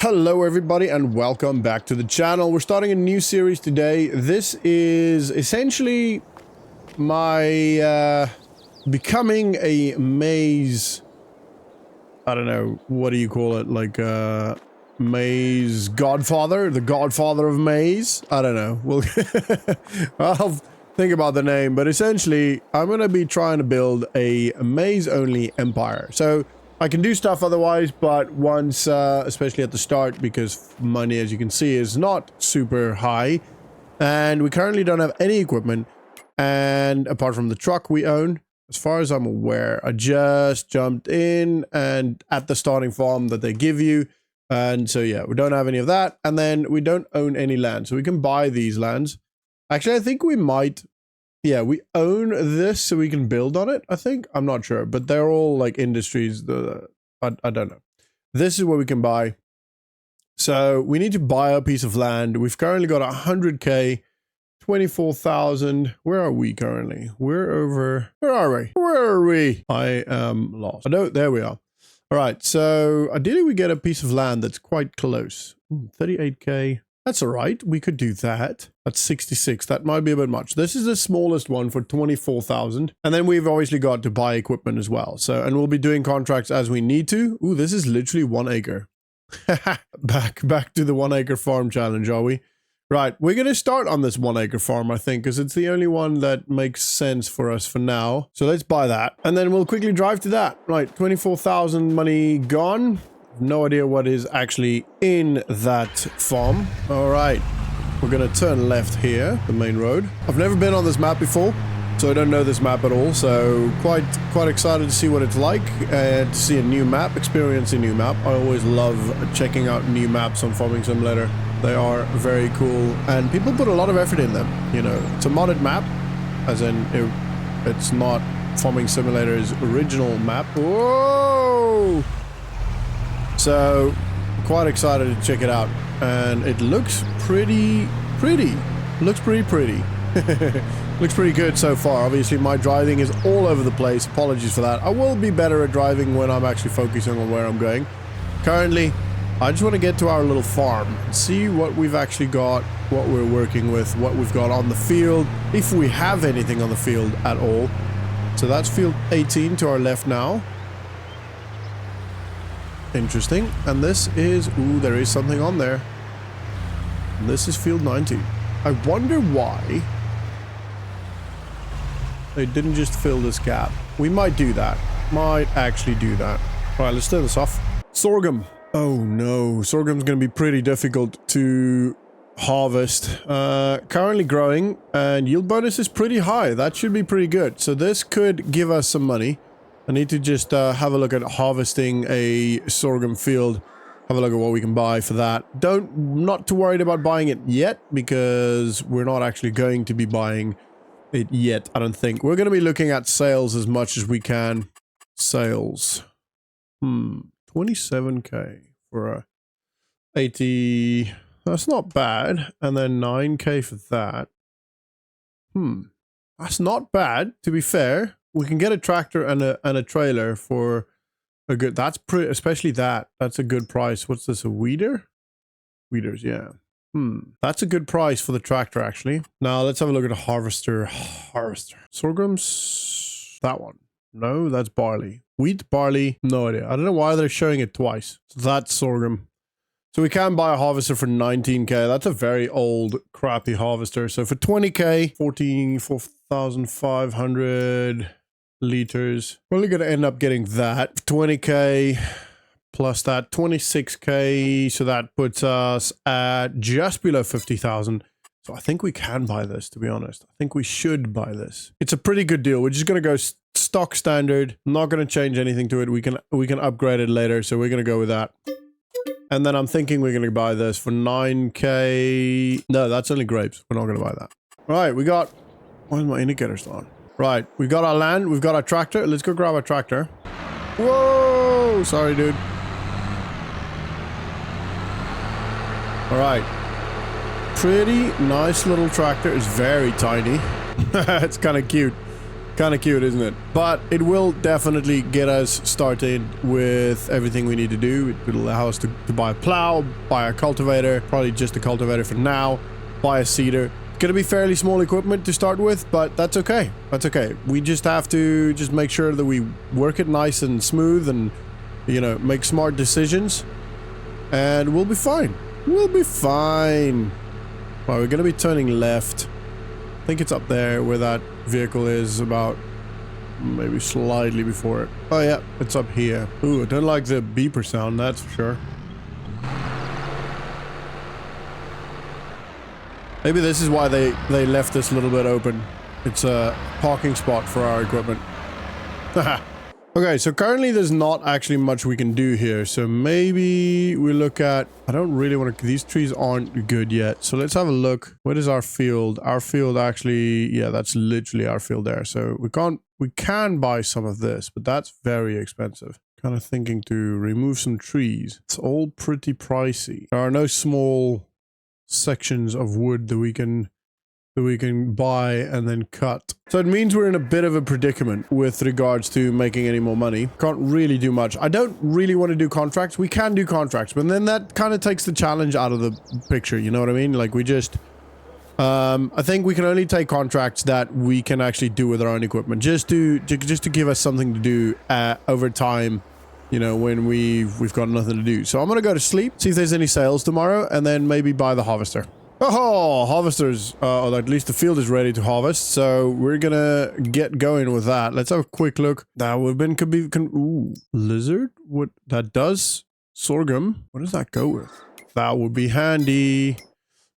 Hello everybody and welcome back to the channel. We're starting a new series today. This is essentially my becoming a Maize, I don't know, what do you call it, like Maize godfather, the godfather of Maize. I don't know, we'll I'll think about the name, but essentially I'm gonna be trying to build a Maize only empire. So I can do stuff otherwise, but once, especially at the start, because money, as you can see, is not super high, and we currently don't have any equipment, and apart from the truck we own, as far as I'm aware, I just jumped in and at the starting farm that they give you, and so yeah, we don't have any of that, and then we don't own any land, so we can buy these lands. Actually, I think we might. Yeah, we own this so we can build on it, I think. I'm not sure, but they're all like industries. I don't know. This is what we can buy. So we need to buy a piece of land. We've currently got 100k, 24,000. Where are we currently? We're over. Where are we? Where are we? I am lost. Oh, there we are. All right. So ideally we get a piece of land that's quite close. 38k. That's all right. We could do that. That's 66. That might be a bit much. This is the smallest one for 24,000. And then we've obviously got to buy equipment as well. So, and we'll be doing contracts as we need to. Ooh, this is literally 1 acre. back to the 1 acre farm challenge, are we? Right. We're going to start on this 1 acre farm, I think, because it's the only one that makes sense for us for now. So let's buy that. And then we'll quickly drive to that. Right. 24,000 money gone. No idea what is actually in that farm. All right, we're gonna turn left here, the main road. I've never been on this map before, so I don't know this map at all. So quite excited to see what it's like, to see a new map, experience a new map. I always love checking out new maps on Farming Simulator. They are very cool, and people put a lot of effort in them. You know, it's a modded map, as in it's not Farming Simulator's original map. Whoa! So, quite excited to check it out, and it looks pretty. Looks pretty. Looks pretty good so far. Obviously, my driving is all over the place. Apologies for that. I will be better at driving when I'm actually focusing on where I'm going. Currently, I just want to get to our little farm and see what we've actually got, what we're working with, what we've got on the field, if we have anything on the field at all. So that's field 18 to our left now. Interesting. And this is, ooh, there is something on there. And this is field 19. I wonder why they didn't just fill this gap. We might do that. Might actually do that. All right, let's turn this off. Sorghum. Oh no, sorghum's going to be pretty difficult to harvest. Currently growing, and yield bonus is pretty high. That should be pretty good. So this could give us some money. I need to just have a look at harvesting a sorghum field. Have a look at what we can buy for that. Not too worried about buying it yet, because we're not actually going to be buying it yet, I don't think. We're going to be looking at sales as much as we can. Sales. 27k for a 80. That's not bad. And then 9k for that. That's not bad, to be fair. We can get a tractor and a trailer for a good. That's pretty, especially that. That's a good price. What's this? A weeder? Weeders, yeah. That's a good price for the tractor, actually. Now let's have a look at a harvester. Sorghums. That one. No, that's barley. Wheat, barley. No idea. I don't know why they're showing it twice. So that's sorghum. So we can buy a harvester for 19k. That's a very old, crappy harvester. So for 20k, 14,500 liters. We're only going to end up getting that. 20k plus that, 26k. So that puts us at just below 50,000. So I think we can buy this, to be honest. I think we should buy this. It's a pretty good deal. We're just going to go stock standard. I'm not going to change anything to it. We can upgrade it later. So we're going to go with that. And then I'm thinking we're going to buy this for 9k. No, that's only grapes. We're not going to buy that. Right, we got... Why is my indicator still on? Right, we've got our land. We've got our tractor. Let's go grab our tractor. Whoa! Sorry, dude. All right. Pretty nice little tractor. It's very tiny. It's kind of cute. Kind of cute, isn't it? But it will definitely get us started with everything we need to do. It will allow us to buy a plow, buy a cultivator, probably just a cultivator for now, buy a seeder. It's going to be fairly small equipment to start with, but that's okay. That's okay. We just have to just make sure that we work it nice and smooth and, you know, make smart decisions. And we'll be fine. We'll be fine. Well, we're going to be turning left. I think it's up there where that vehicle is, about maybe slightly before it. Oh yeah, it's up here. Ooh, I don't like the beeper sound, that's for sure. Maybe this is why they left this a little bit open. It's a parking spot for our equipment. Haha. Okay, so currently there's not actually much we can do here. So maybe we look at... I don't really want to... These trees aren't good yet. So let's have a look. What is our field? Our field actually... Yeah, that's literally our field there. So we can't... We can buy some of this, but that's very expensive. Kind of thinking to remove some trees. It's all pretty pricey. There are no small sections of wood that we can buy and then cut. So it means we're in a bit of a predicament with regards to making any more money. Can't really do much. I don't really want to do contracts. We can do contracts, but then that kind of takes the challenge out of the picture. You know what I mean? Like we just... I think we can only take contracts that we can actually do with our own equipment. Just to give us something to do over time, you know, when we've got nothing to do. So I'm going to go to sleep, see if there's any sales tomorrow, and then maybe buy the harvester. Oh, harvesters, or at least the field is ready to harvest, so we're gonna get going with that. Let's have a quick look. That would have been, ooh, lizard? What, that does? Sorghum? What does that go with? That would be handy.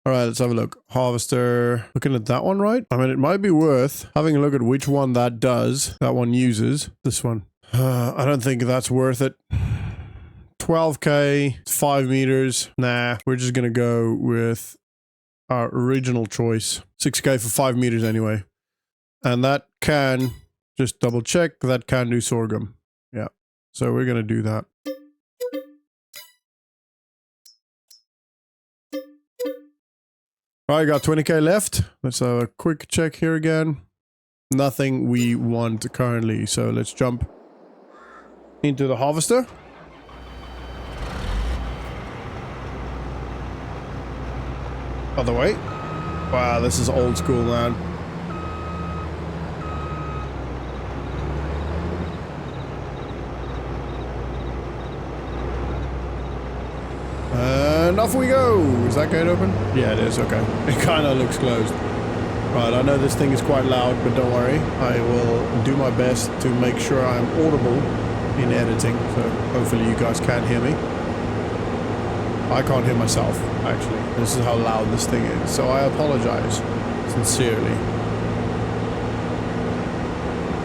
All right, let's have a look. Harvester, looking at that one, right? I mean, it might be worth having a look at which one that does, that one uses. This one. I don't think that's worth it. 12k, 5 meters. Nah, we're just gonna go with our original choice. 6k for 5 meters anyway. And that can, just double check, that can do sorghum. Yeah. So we're going to do that. Alright, got 20k left. Let's have a quick check here again. Nothing we want currently. So let's jump into the harvester. Other way. Wow, this is old school, man. And off we go. Is that gate open? Yeah, it is. Okay. It kind of looks closed. Right, I know this thing is quite loud, but don't worry. I will do my best to make sure I'm audible in editing. So hopefully you guys can hear me. I can't hear myself, actually. This is how loud this thing is. So I apologize, sincerely.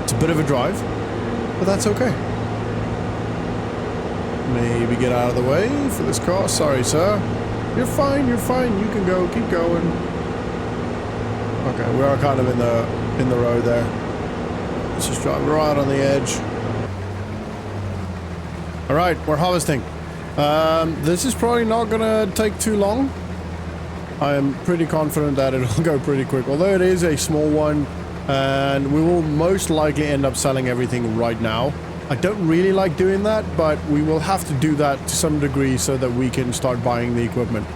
It's a bit of a drive, but that's okay. Maybe get out of the way for this car. Sorry, sir. You're fine, you're fine. You can go, keep going. Okay, we are kind of in the road there. Let's just drive right on the edge. All right, we're harvesting. This is probably not gonna take too long. I am pretty confident that it'll go pretty quick, although it is a small one, and we will most likely end up selling everything right now. I don't really like doing that, but we will have to do that to some degree so that we can start buying the equipment.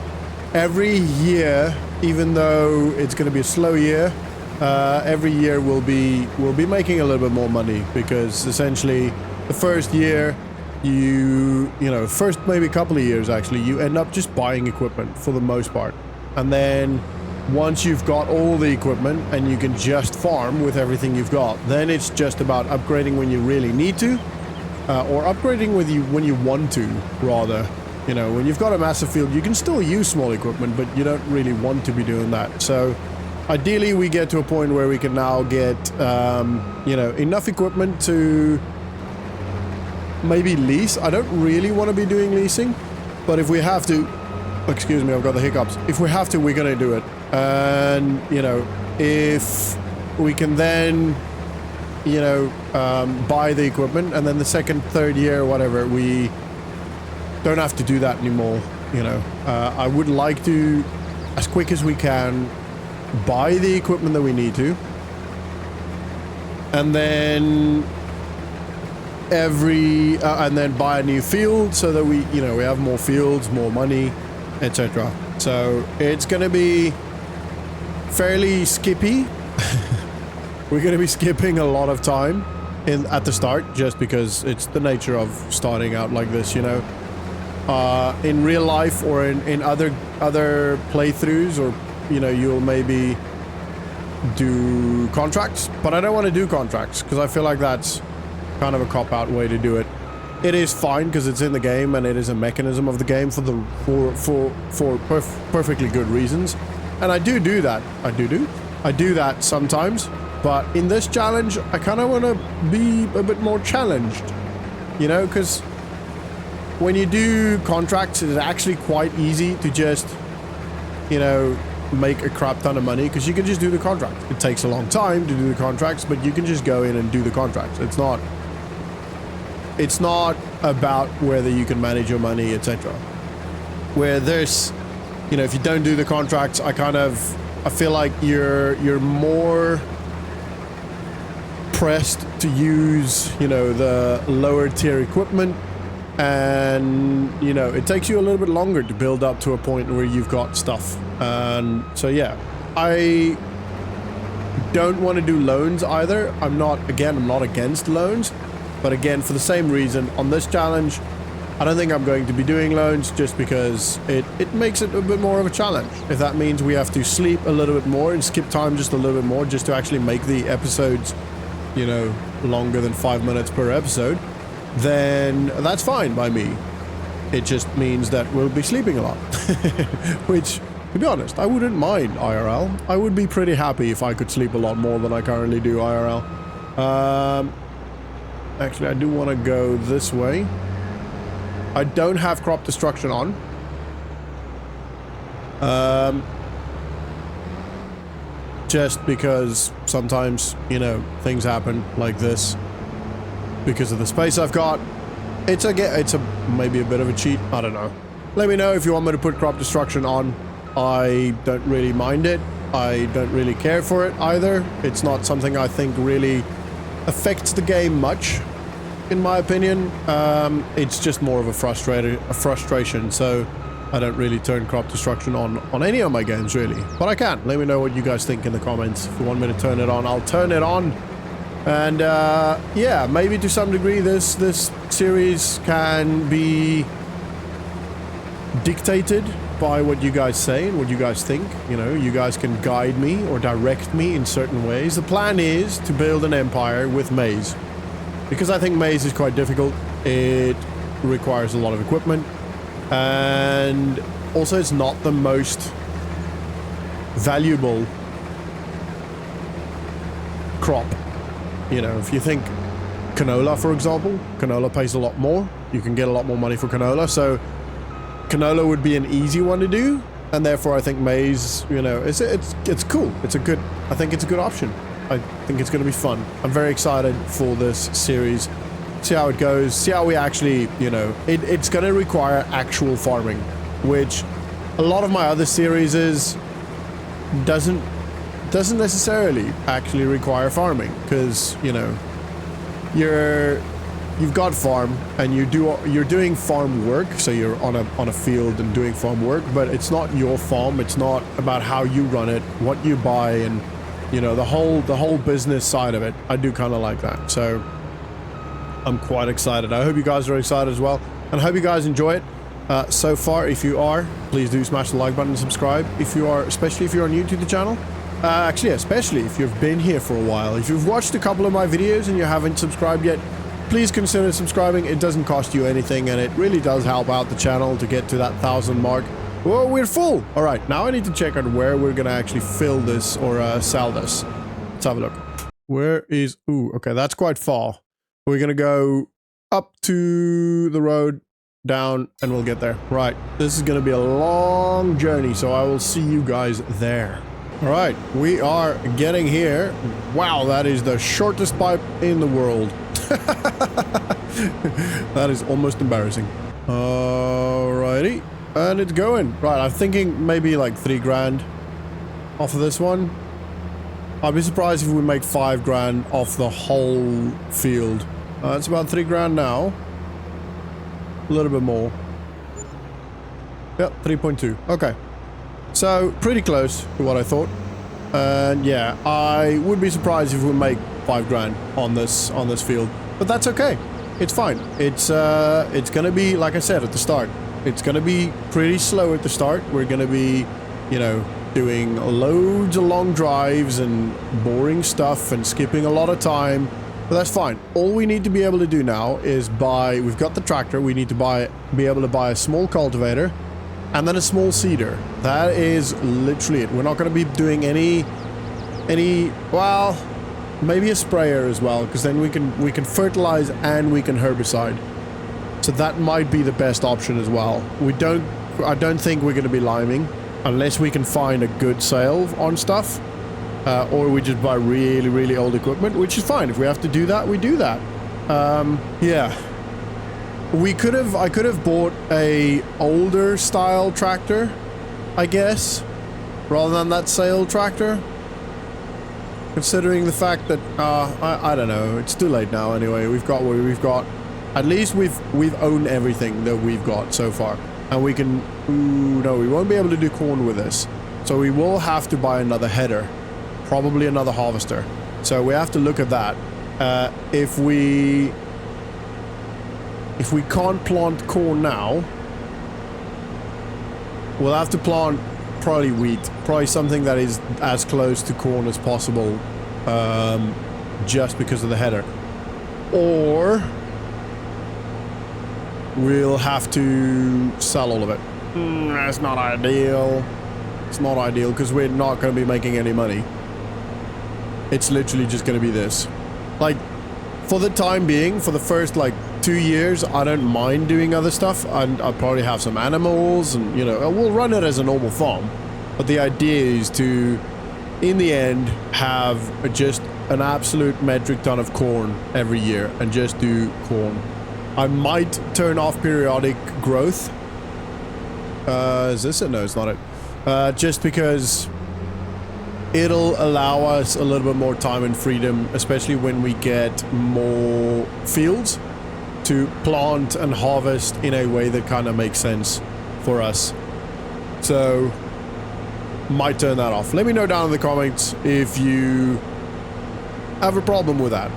Every year, even though it's going to be a slow year, every year we'll be making a little bit more money, because essentially the first year you know, first maybe a couple of years actually, you end up just buying equipment for the most part. And then once you've got all the equipment and you can just farm with everything you've got, then it's just about upgrading when you really need to, or upgrading when you want to, rather. You know, when you've got a massive field, you can still use small equipment, but you don't really want to be doing that. So ideally we get to a point where we can now get, you know, enough equipment to maybe lease. I don't really want to be doing leasing, but if we have to, excuse me, I've got the hiccups. If we have to, we're going to do it. And, you know, if we can then, you know, buy the equipment, and then the second, third year, whatever, we don't have to do that anymore, you know. I would like to, as quick as we can, buy the equipment that we need to, and then and then buy a new field so that we have more fields, more money, etc. So it's gonna be fairly skippy. We're gonna be skipping a lot of time at the start, just because it's the nature of starting out like this, in real life or in other playthroughs, or you'll maybe do contracts, but I don't want to do contracts because I feel like that's kind of a cop-out way to do it. It is fine because it's in the game and it is a mechanism of the game for perfectly good reasons, and I do that. I do that sometimes, but in this challenge I kind of want to be a bit more challenged, because when you do contracts, it's actually quite easy to just make a crap ton of money, because you can just do the contract. It takes a long time to do the contracts, but you can just go in and do the contracts. It's not about whether you can manage your money, etc. Where there's, if you don't do the contracts, I feel like you're more pressed to use, the lower tier equipment, and it takes you a little bit longer to build up to a point where you've got stuff. And so yeah, I don't want to do loans either. I'm not against loans, but again, for the same reason, on this challenge I don't think I'm going to be doing loans, just because it makes it a bit more of a challenge. If that means we have to sleep a little bit more and skip time just a little bit more just to actually make the episodes longer than 5 minutes per episode, then that's fine by me. It just means that we'll be sleeping a lot. Which, to be honest, I wouldn't mind IRL. I would be pretty happy if I could sleep a lot more than I currently do IRL. Actually, I do want to go this way. I don't have crop destruction on. Just because sometimes, things happen like this. Because of the space I've got. It's maybe a bit of a cheat. I don't know. Let me know if you want me to put crop destruction on. I don't really mind it. I don't really care for it either. It's not something I think really affects the game much, in my opinion. It's just more of a frustration. So I don't really turn crop destruction on any of my games, really. But I can. Let me know what you guys think in the comments. If you want me to turn it on, I'll turn it on. And yeah, maybe to some degree this series can be dictated by what you guys say and what you guys think. You guys can guide me or direct me in certain ways. The plan is to build an empire with Maize, because I think Maize is quite difficult. It requires a lot of equipment, and also it's not the most valuable crop. If you think canola, for example, canola pays a lot more. You can get a lot more money for canola, so canola would be an easy one to do, and therefore I think Maize, it's cool. I think it's a good option. I think it's going to be fun. I'm very excited for this series. See how it goes. See how we actually, it's going to require actual farming, which a lot of my other series doesn't necessarily actually require farming, because you've got farm and you're doing farm work, so you're on a field and doing farm work, but it's not your farm. It's not about how you run it, what you buy, and the whole business side of it. I do kind of like that, so I'm quite excited. I hope you guys are excited as well, and I hope you guys enjoy it. So far, if you are, please do smash the like button and subscribe. Especially if you are new to the channel. Actually, especially if you've been here for a while. If you've watched a couple of my videos and you haven't subscribed yet, please consider subscribing. It doesn't cost you anything, and it really does help out the channel to get to that 1,000 mark. Whoa, we're full! Alright, now I need to check out where we're gonna actually fill this or sell this. Let's have a look. Where is... Ooh, okay, that's quite far. We're gonna go up to the road, down, and we'll get there. Right, this is gonna be a long journey, so I will see you guys there. Alright, we are getting here. Wow, that is the shortest pipe in the world. That is almost embarrassing. Alrighty, and it's going. Right, I'm thinking maybe like 3 grand off of this one. I'd be surprised if we make 5 grand off the whole field. It's about 3 grand now. A little bit more. Yep, 3.2. Okay. So, pretty close to what I thought. And yeah, I would be surprised if we make 5 grand on this field. But that's okay. It's fine. It's gonna be, like I said at the start, it's gonna be pretty slow at the start. We're gonna be, you know, doing loads of long drives and boring stuff and skipping a lot of time. But that's fine. All we need to be able to do now is buy, we've got the tractor, we need to be able to buy a small cultivator and then a small seeder. That is literally it. We're not going to be doing any, well, maybe a sprayer as well, because then we can fertilize and we can herbicide. So that might be the best option as well. I don't think we're going to be liming unless we can find a good sale on stuff. Or we just buy really, really old equipment, which is fine. If we have to do that, we do that. Yeah. I could have bought a older style tractor, I guess, rather than that sale tractor. Considering the fact that, I don't know, it's too late now anyway. We've got what we've got. At least we've owned everything that we've got so far. And we can, no, we won't be able to do corn with this. So we will have to buy another header. Probably another harvester. So we have to look at that. If we can't plant corn now, we'll have to plant probably wheat. Probably something that is as close to corn as possible, just because of the header. Or we'll have to sell all of it. That's not ideal. It's not ideal because we're not going to be making any money. It's literally just going to be this. Like, for the time being, for the first, like, 2 years, I don't mind doing other stuff. And I'll probably have some animals and, you know, we'll run it as a normal farm. But the idea is to, in the end, have just an absolute metric ton of corn every year and just do corn. I might turn off periodic growth. Is this it? No, it's not it. Just because it'll allow us a little bit more time and freedom, especially when we get more fields, to plant and harvest in a way that kind of makes sense for us. So, might turn that off. Let me know down in the comments if you have a problem with that.